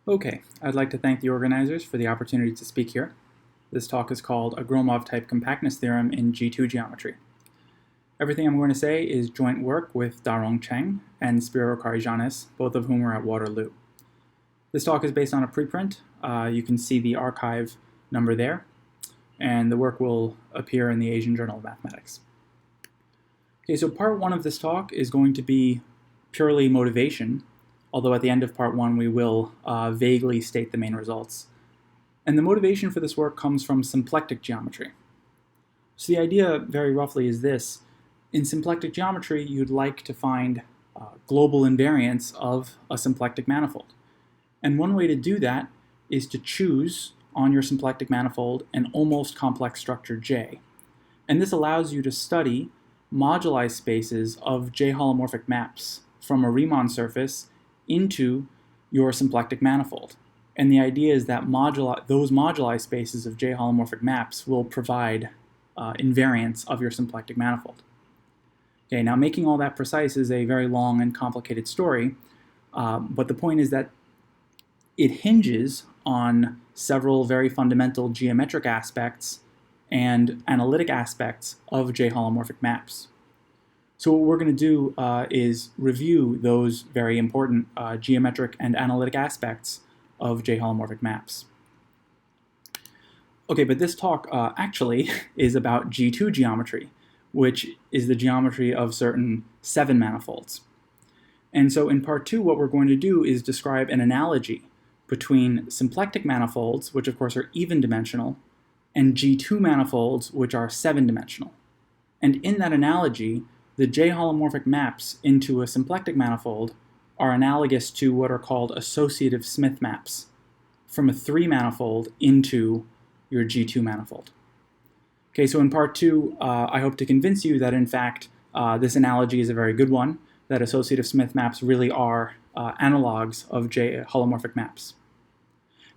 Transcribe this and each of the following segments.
Okay, I'd like to thank the organizers for the opportunity to speak here. This talk is called a Gromov-Type Compactness Theorem in G2 geometry. Everything I'm going to say is joint work with Darong Cheng and Spiro Karijanis, both of whom are at Waterloo. This talk is based on a preprint. You can see the archive number there, and the work will appear in the Asian Journal of Mathematics. Okay, so part one of this talk is going to be purely motivation, although at the end of part one we will vaguely state the main results. And the motivation for this work comes from symplectic geometry. So the idea, very roughly, is this. In symplectic geometry, you'd like to find global invariance of a symplectic manifold. And one way to do that is to choose on your symplectic manifold an almost complex structure J. And this allows you to study moduli spaces of J-holomorphic maps from a Riemann surface into your symplectic manifold. And the idea is that those moduli spaces of J-holomorphic maps will provide invariance of your symplectic manifold. Okay, now making all that precise is a very long and complicated story, but the point is that it hinges on several very fundamental geometric aspects and analytic aspects of J-holomorphic maps. So what we're going to do is review those very important geometric and analytic aspects of J-holomorphic maps. Okay, but this talk actually is about G2 geometry, which is the geometry of certain 7 manifolds. And so in part 2, what we're going to do is describe an analogy between symplectic manifolds, which of course are even-dimensional, and G2 manifolds, which are 7-dimensional. And in that analogy, the J-holomorphic maps into a symplectic manifold are analogous to what are called associative Smith maps from a 3-manifold into your G2 manifold. Okay, so in part 2, I hope to convince you that in fact this analogy is a very good one, that associative Smith maps really are analogs of J-holomorphic maps.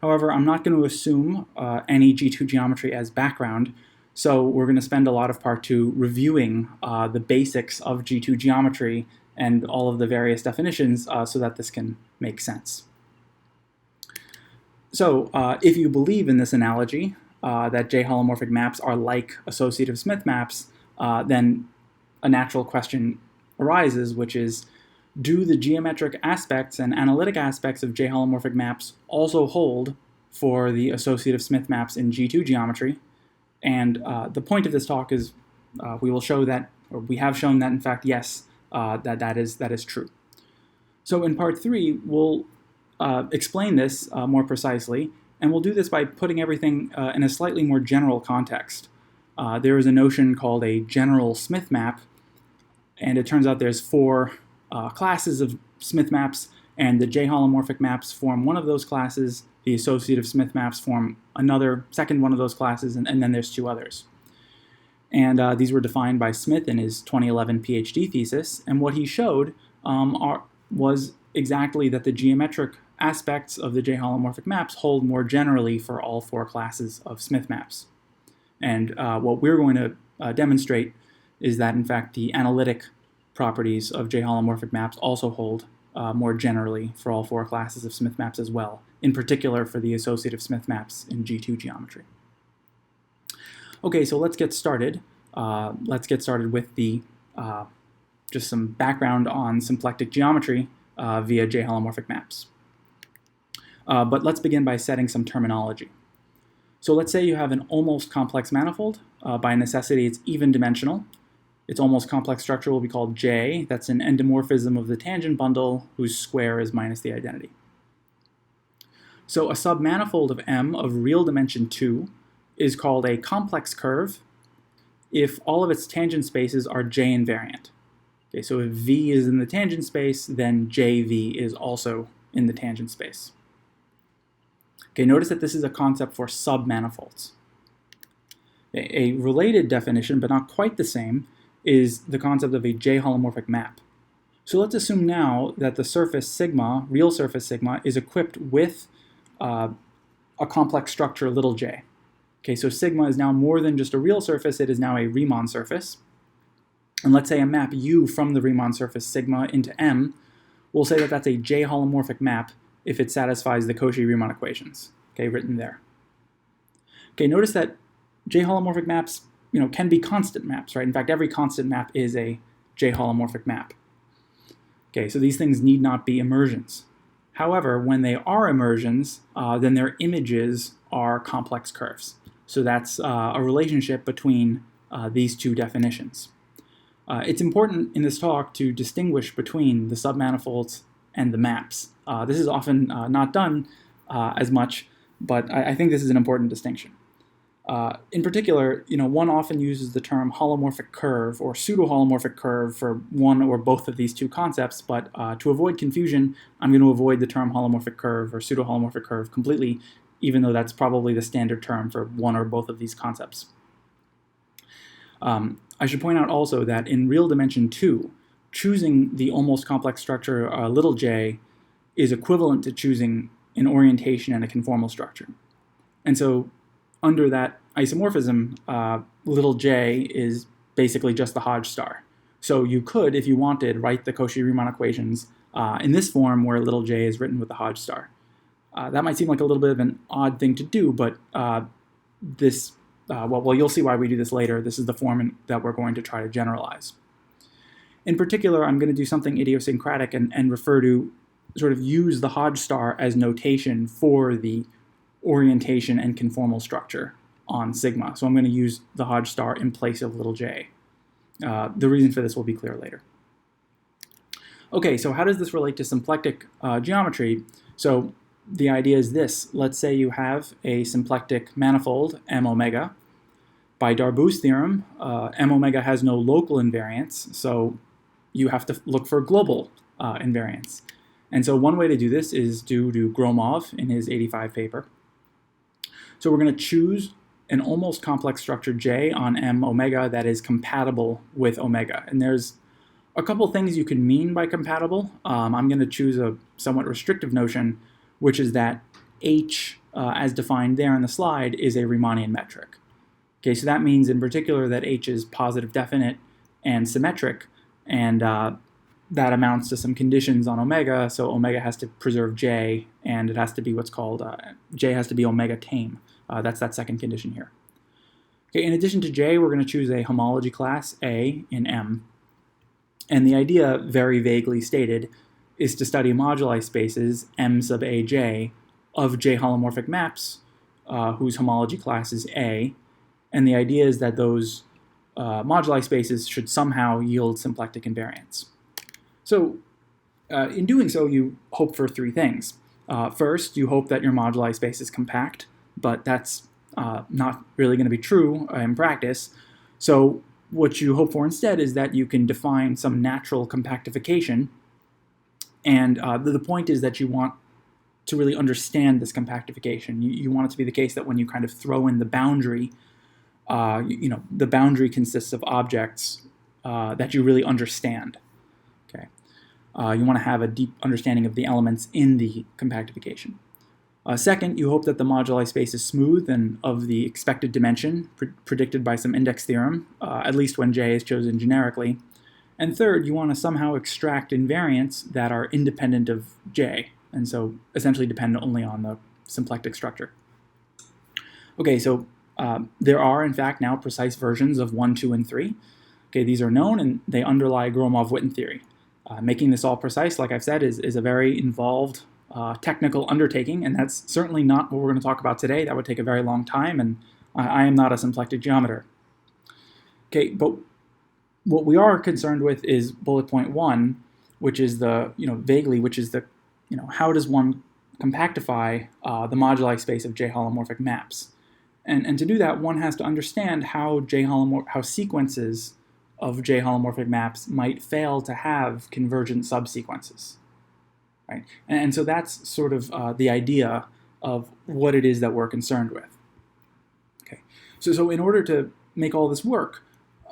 However, I'm not going to assume any G2 geometry as background, so we're going to spend a lot of part 2 reviewing the basics of G2 geometry and all of the various definitions so that this can make sense. So if you believe in this analogy, that J-holomorphic maps are like associative Smith maps, then a natural question arises, which is, do the geometric aspects and analytic aspects of J-holomorphic maps also hold for the associative Smith maps in G2 geometry? And the point of this talk is we will show that, or we have shown that in fact, yes, that is true. So in part 3, we'll explain this more precisely, and we'll do this by putting everything in a slightly more general context. There is a notion called a general Smith map, and it turns out there's 4 classes of Smith maps, and the J-holomorphic maps form one of those classes, the associative Smith maps form another, second one of those classes, and then there's 2 others. And these were defined by Smith in his 2011 PhD thesis, and what he showed was exactly that the geometric aspects of the J-holomorphic maps hold more generally for all 4 classes of Smith maps. And what we're going to demonstrate is that, in fact, the analytic properties of J-holomorphic maps also hold more generally for all 4 classes of Smith maps as well, in particular for the associative Smith maps in G2 geometry. Okay, so let's get started. Let's get started with the just some background on symplectic geometry via J-holomorphic maps. But let's begin by setting some terminology. So let's say you have an almost complex manifold. By necessity, it's even-dimensional. Its almost complex structure will be called J. That's an endomorphism of the tangent bundle whose square is minus the identity. So a submanifold of M of real dimension 2 is called a complex curve if all of its tangent spaces are J invariant. Okay, so if V is in the tangent space, then JV is also in the tangent space. Okay, notice that this is a concept for submanifolds. A related definition, but not quite the same, is the concept of a J-holomorphic map. So let's assume now that the surface sigma, real surface sigma, is equipped with a complex structure little j. Okay, so sigma is now more than just a real surface, it is now a Riemann surface. And let's say a map U from the Riemann surface sigma into M, we'll say that that's a J-holomorphic map if it satisfies the Cauchy-Riemann equations, okay, written there. Okay, notice that J-holomorphic maps, can be constant maps, right? In fact, every constant map is a J-holomorphic map. Okay, so these things need not be immersions. However, when they are immersions, then their images are complex curves. So that's a relationship between these two definitions. It's important in this talk to distinguish between the submanifolds and the maps. This is often not done as much, but I think this is an important distinction. In particular, one often uses the term holomorphic curve or pseudo-holomorphic curve for one or both of these two concepts, but to avoid confusion, I'm going to avoid the term holomorphic curve or pseudo-holomorphic curve completely, even though that's probably the standard term for one or both of these concepts. I should point out also that in real dimension 2, choosing the almost complex structure little j is equivalent to choosing an orientation and a conformal structure. And so under that isomorphism, little j is basically just the Hodge star. So you could, if you wanted, write the Cauchy-Riemann equations in this form where little j is written with the Hodge star. That might seem like a little bit of an odd thing to do, but well, you'll see why we do this later. This is the form that we're going to try to generalize. In particular, I'm going to do something idiosyncratic and refer to, sort of use the Hodge star as notation for the orientation and conformal structure on sigma. So I'm going to use the Hodge star in place of little j. The reason for this will be clear later. Okay, so how does this relate to symplectic geometry? So the idea is this. Let's say you have a symplectic manifold, M omega. By Darboux theorem, M omega has no local invariance, so you have to look for global invariance. And so one way to do this is due to Gromov in his 85 paper. So we're going to choose an almost complex structure J on M omega that is compatible with omega. And there's a couple things you can mean by compatible. I'm going to choose a somewhat restrictive notion, which is that H, as defined there in the slide, is a Riemannian metric. Okay, so that means in particular that H is positive definite and symmetric, and that amounts to some conditions on omega, so omega has to preserve J, and it has to be what's called, J has to be omega tame. That's that second condition here. Okay, in addition to J, we're going to choose a homology class A in M. And the idea, very vaguely stated, is to study moduli spaces M sub aj of J holomorphic maps whose homology class is A. And the idea is that those moduli spaces should somehow yield symplectic invariance. So in doing so, you hope for three things. First, you hope that your moduli space is compact, but that's not really going to be true in practice. So what you hope for instead is that you can define some natural compactification. And the point is that you want to really understand this compactification. You want it to be the case that when you kind of throw in the boundary, the boundary consists of objects that you really understand. Okay, you want to have a deep understanding of the elements in the compactification. Second, you hope that the moduli space is smooth and of the expected dimension predicted by some index theorem, at least when J is chosen generically. And third, you want to somehow extract invariants that are independent of J, and so essentially depend only on the symplectic structure. Okay, so there are, in fact, now precise versions of 1, 2, and 3. Okay, these are known, and they underlie Gromov-Witten theory. Making this all precise, like I've said, is a very involved technical undertaking, and that's certainly not what we're going to talk about today. That would take a very long time, and I am not a symplectic geometer. Okay, but what we are concerned with is bullet point 1, which is the, vaguely, which is the, how does one compactify the moduli space of J holomorphic maps? And to do that, one has to understand how sequences of J holomorphic maps might fail to have convergent subsequences. Right? And so that's sort of the idea of what it is that we're concerned with. Okay, so in order to make all this work,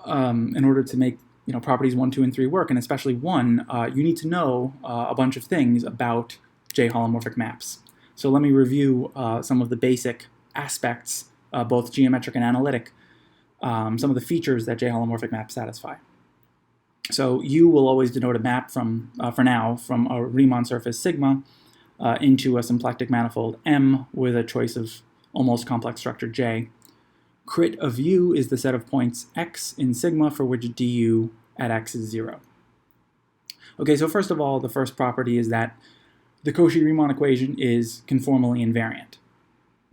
in order to make properties 1, 2, and 3 work, and especially 1, you need to know a bunch of things about J holomorphic maps. So let me review some of the basic aspects, both geometric and analytic, some of the features that J holomorphic maps satisfy. So U will always denote a map from, for now, from a Riemann surface sigma. into a symplectic manifold M with a choice of almost complex structure J. Crit of U is the set of points X in sigma for which du at X is 0. Okay, so first of all, the first property is that the Cauchy-Riemann equation is conformally invariant,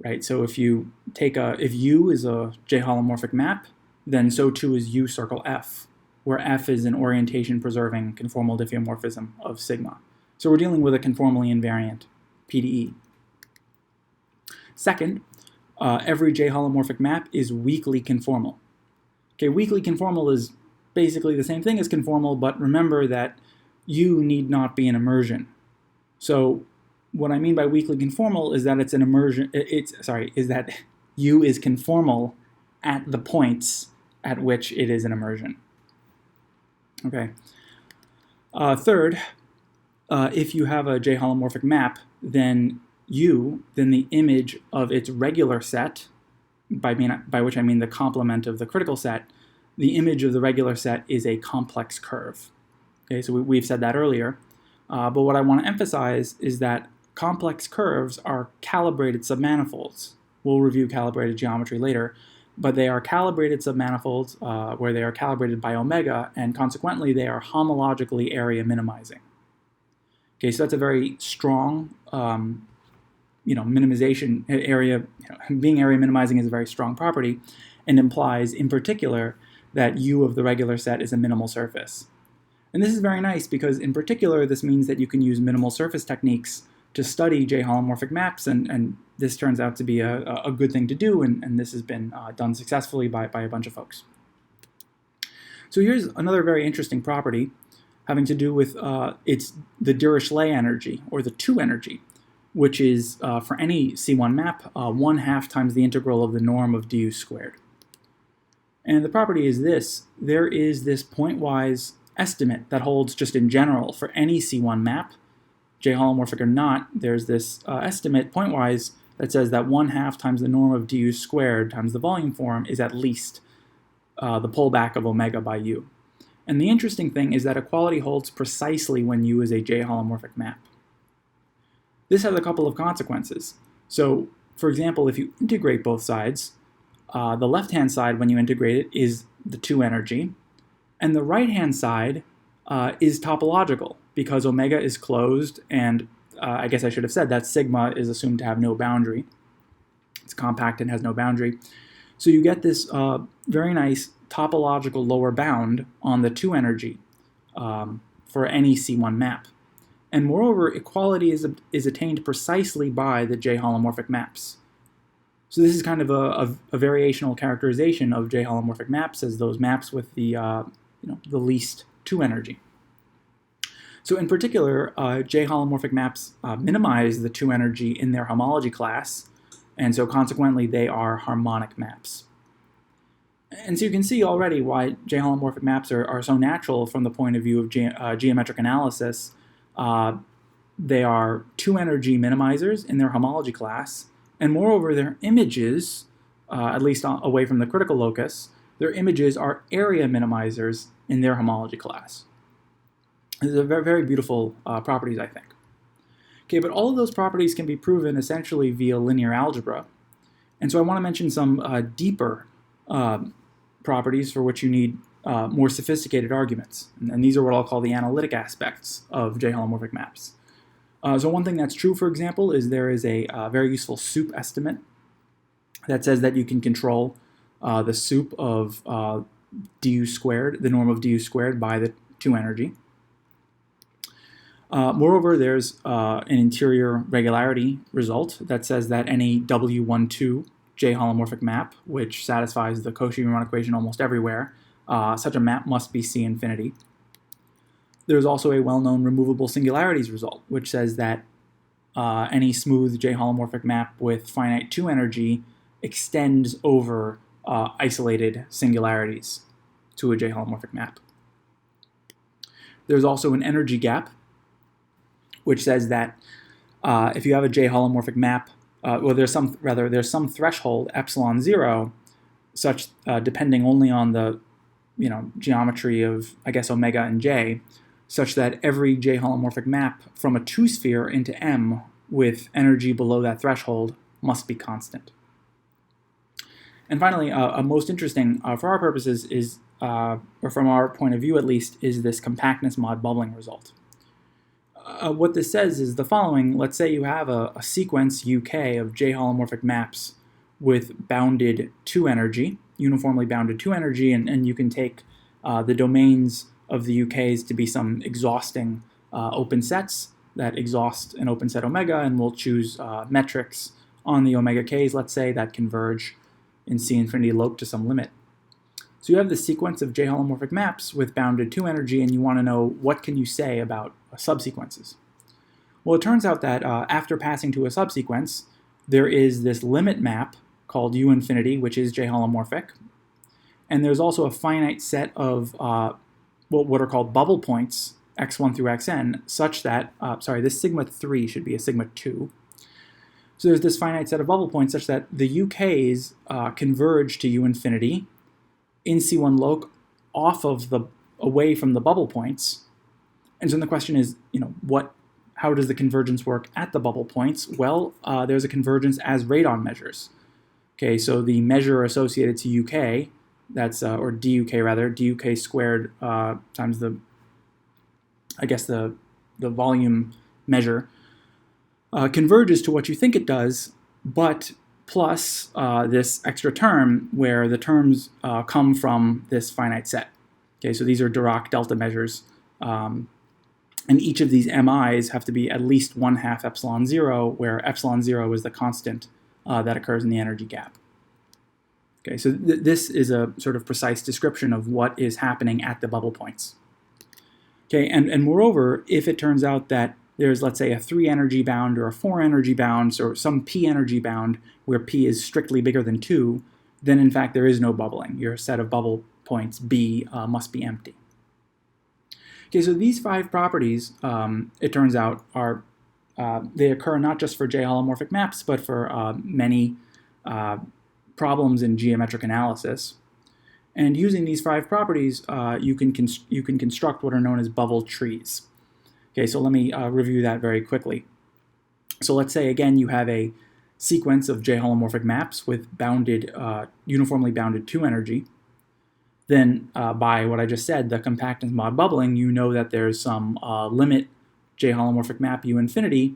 right? So if U is a J-holomorphic map, then so too is U circle F, where F is an orientation-preserving conformal diffeomorphism of sigma. So we're dealing with a conformally invariant PDE. Second, every J-holomorphic map is weakly conformal. Okay, weakly conformal is basically the same thing as conformal, but remember that U need not be an immersion. So what I mean by weakly conformal is that it's an immersion. Is that U is conformal at the points at which it is an immersion. Okay. Third, if you have a J-holomorphic map, then the image of its regular set, by which I mean the complement of the critical set, the image of the regular set is a complex curve. Okay, so we've said that earlier. But what I want to emphasize is that complex curves are calibrated submanifolds. We'll review calibrated geometry later, but they are calibrated submanifolds where they are calibrated by omega, and consequently they are homologically area minimizing. Okay, so that's a very strong, minimization area. Being area minimizing is a very strong property, and implies, in particular, that U of the regular set is a minimal surface. And this is very nice because, in particular, this means that you can use minimal surface techniques to study J-holomorphic maps, and this turns out to be a good thing to do, and this has been done successfully by a bunch of folks. So here's another very interesting property having to do with the Dirichlet energy, or the 2 energy, which is, for any C1 map, 1/2 times the integral of the norm of du squared. And the property is this. There is this pointwise estimate that holds just in general for any C1 map, J-holomorphic or not. There's this estimate pointwise that says that 1/2 times the norm of du squared times the volume form is at least the pullback of omega by U. And the interesting thing is that equality holds precisely when U is a J-holomorphic map. This has a couple of consequences. So, for example, if you integrate both sides, the left-hand side, when you integrate it, is the 2 energy, and the right-hand side is topological, because omega is closed, and I guess I should have said that sigma is assumed to have no boundary. It's compact and has no boundary. So you get this very nice topological lower bound on the 2 energy for any C1 map. And moreover, equality is attained precisely by the J-holomorphic maps. So this is kind of a variational characterization of J-holomorphic maps as those maps with the least 2 energy. So in particular, J-holomorphic maps minimize the 2 energy in their homology class, and so consequently they are harmonic maps. And so you can see already why J-holomorphic maps are so natural from the point of view of geometric analysis. They are 2 energy minimizers in their homology class, and moreover their images, at least away from the critical locus, their images are area minimizers in their homology class. These are very, very beautiful properties, I think. Okay, but all of those properties can be proven essentially via linear algebra. And so I want to mention some deeper properties for which you need more sophisticated arguments. And these are what I'll call the analytic aspects of J-holomorphic maps. So one thing that's true, for example, is there is a very useful soup estimate that says that you can control the soup of du squared, the norm of du squared by the 2 energy. Moreover, there's an interior regularity result that says that any W12 J-holomorphic map, which satisfies the Cauchy-Riemann equation almost everywhere, such a map must be C infinity. There's also a well-known removable singularities result, which says that any smooth J-holomorphic map with finite 2 energy extends over isolated singularities to a J-holomorphic map. There's also an energy gap, which says that if you have a J-holomorphic map, there's some threshold epsilon 0, such depending only on the geometry of, I guess, omega and J, such that every J-holomorphic map from a 2-sphere into M with energy below that threshold must be constant. And finally, most interesting for our purposes is, or from our point of view at least, is this compactness mod bubbling result. What this says is the following. Let's say you have a sequence UK of J-holomorphic maps with bounded 2 energy, uniformly bounded 2 energy, and you can take the domains of the UKs to be some exhausting open sets that exhaust an open set omega, and we'll choose metrics on the omega k's, let's say, that converge in C infinity loc to some limit. So you have the sequence of J-holomorphic maps with bounded 2 energy, and you want to know what can you say about subsequences. Well, it turns out that after passing to a subsequence, there is this limit map called U infinity, which is J-holomorphic, and there's also a finite set of what are called bubble points, x1 through xn, such that, this sigma 3 should be a sigma 2. So there's this finite set of bubble points such that the UKs converge to U infinity in C1 loc away from the bubble points. And so then the question is, how does the convergence work at the bubble points? Well, there's a convergence as radon measures. Okay, so the measure associated to UK, that's, or DUK rather, DUK squared times the volume measure, converges to what you think it does, but plus this extra term where the terms come from this finite set. Okay, so these are Dirac delta measures, and each of these MIs have to be at least 1/2 epsilon 0, where epsilon 0 is the constant that occurs in the energy gap. Okay, so this is a sort of precise description of what is happening at the bubble points. Okay, and moreover, if it turns out that there's, let's say, a 3 energy bound or a 4 energy bound, or some p energy bound where p is strictly bigger than 2, then in fact there is no bubbling. Your set of bubble points B must be empty. Okay, so these 5 properties, it turns out, they occur not just for J-holomorphic maps, but for many problems in geometric analysis. And using these 5 properties, you can construct what are known as bubble trees. Okay, so let me review that very quickly. So let's say, again, you have a sequence of J-holomorphic maps with bounded, uniformly bounded 2 energy. Then by what I just said, the compactness mod bubbling, you know that there's some limit J-holomorphic map U infinity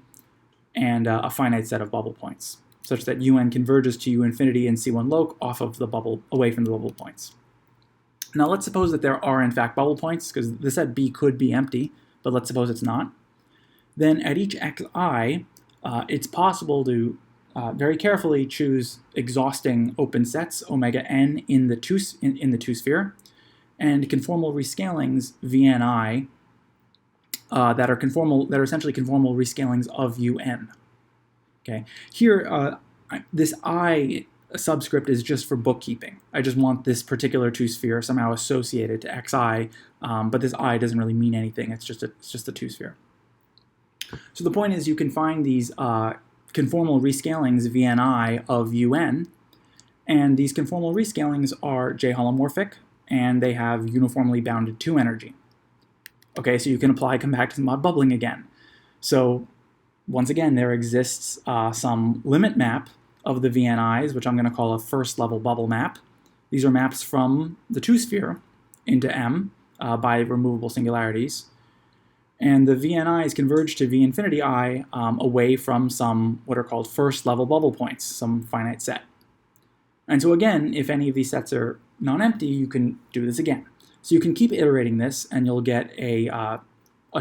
and a finite set of bubble points, such that UN converges to U infinity in C1 loc off of the bubble, away from the bubble points. Now let's suppose that there are in fact bubble points, because the set B could be empty, but let's suppose it's not. Then at each xi, it's possible to very carefully choose exhausting open sets omega n in the two sphere, and conformal rescalings Vni that are essentially conformal rescalings of Un. Okay, here this I subscript is just for bookkeeping. I just want this particular 2 sphere somehow associated to xi, but this I doesn't really mean anything. It's just a 2 sphere. So the point is, you can find these conformal rescalings Vni of Un, and these conformal rescalings are J-holomorphic, and they have uniformly bounded 2 energy. Okay, so you can apply compactness mod bubbling again. So once again, there exists some limit map of the VNIs, which I'm going to call a first level bubble map. These are maps from the 2 sphere into M by removable singularities. And the VNIs converge to V infinity I away from some what are called first level bubble points, some finite set. And so again, if any of these sets are non-empty, you can do this again. So you can keep iterating this, and you'll get a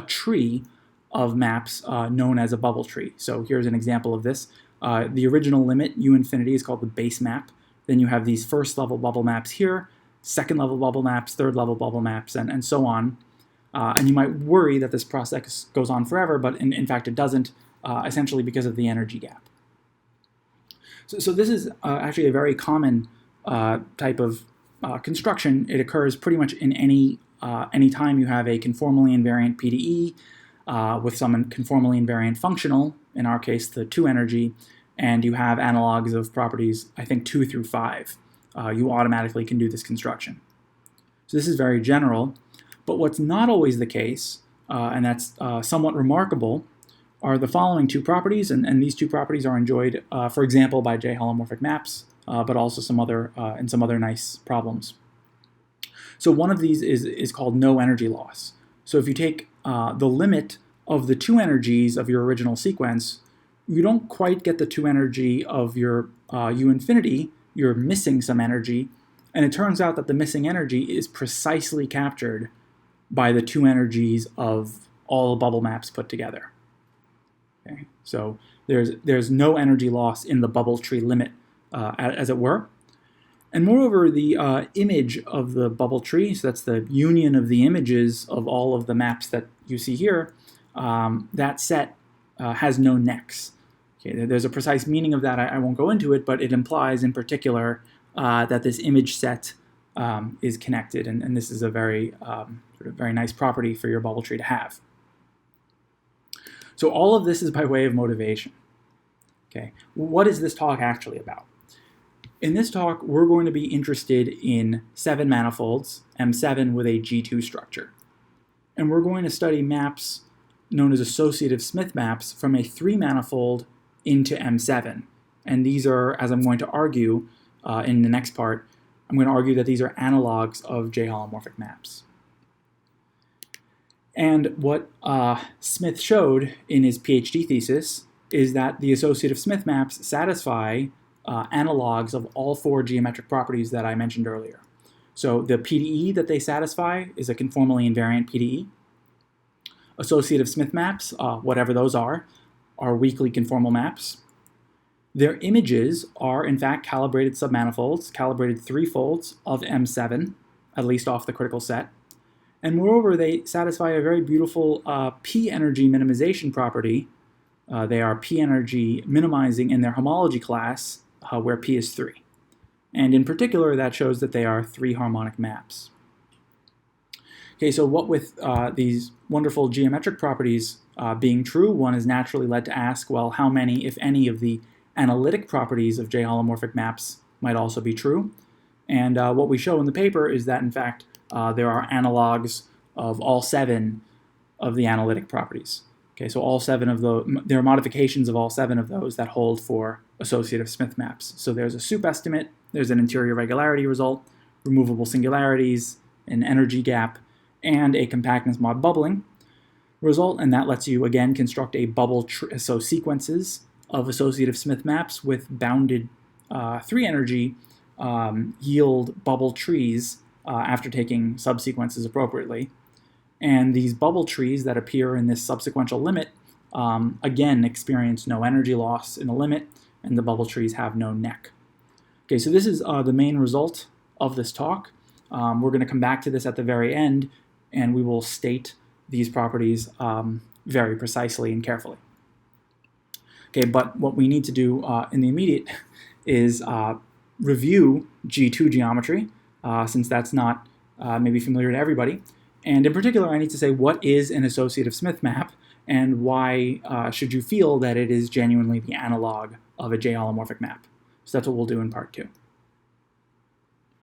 tree of maps known as a bubble tree. So here's an example of this. The original limit, U infinity, is called the base map. Then you have these first level bubble maps here, second level bubble maps, third level bubble maps, and so on. And you might worry that this process goes on forever, but in fact it doesn't, essentially because of the energy gap. So this is actually a very common type of construction. It occurs pretty much in any time you have a conformally invariant PDE with some conformally invariant functional, in our case the 2 energy, and you have analogs of properties, I think 2 through 5. You automatically can do this construction. So this is very general, but what's not always the case, and that's somewhat remarkable, are the following two properties, and these two properties are enjoyed, for example, by J-holomorphic maps, but also some other in some other nice problems. So one of these is called no energy loss. So if you take the limit of the two energies of your original sequence, you don't quite get the two energy of your U infinity. You're missing some energy, and it turns out that the missing energy is precisely captured by the two energies of all bubble maps put together. Okay, so there's no energy loss in the bubble tree limit, as it were. And moreover, the image of the bubble tree, so that's the union of the images of all of the maps that you see here, that set has no necks. Okay, there's a precise meaning of that. I won't go into it, but it implies in particular that this image set is connected, and this is a very, very nice property for your bubble tree to have. So all of this is by way of motivation. Okay, what is this talk actually about? In this talk, we're going to be interested in 7 manifolds, M7 with a G2 structure. And we're going to study maps known as associative Smith maps from a 3-manifold into M7. And these are, as I'm going to argue in the next part, I'm going to argue that these are analogs of J-holomorphic maps. And what Smith showed in his PhD thesis is that the associative Smith maps satisfy analogs of all 4 geometric properties that I mentioned earlier. So the PDE that they satisfy is a conformally invariant PDE. Associative Smith maps, whatever those are weakly conformal maps. Their images are, in fact, calibrated submanifolds, calibrated 3-folds of M7, at least off the critical set. And moreover, they satisfy a very beautiful p-energy minimization property. They are p-energy minimizing in their homology class, where p is 3. And in particular, that shows that they are 3 harmonic maps. Okay, so what with these wonderful geometric properties being true, one is naturally led to ask, well, how many, if any, of the analytic properties of J-holomorphic maps might also be true? And what we show in the paper is that, in fact, there are analogs of all 7 of the analytic properties. Okay, so all 7 of there are modifications of all 7 of those that hold for associative Smith maps. So there's a soup estimate, there's an interior regularity result, removable singularities, an energy gap, and a compactness mod bubbling result, and that lets you again construct a bubble so sequences of associative Smith maps with bounded 3 energy yield bubble trees after taking subsequences appropriately. And these bubble trees that appear in this subsequential limit again experience no energy loss in the limit, and the bubble trees have no neck. Okay, so this is the main result of this talk. We're going to come back to this at the very end, and we will state these properties very precisely and carefully. Okay, but what we need to do in the immediate is review G2 geometry, since that's not maybe familiar to everybody. And in particular, I need to say what is an associative Smith map, and why should you feel that it is genuinely the analog of a J-holomorphic map. So that's what we'll do in part 2.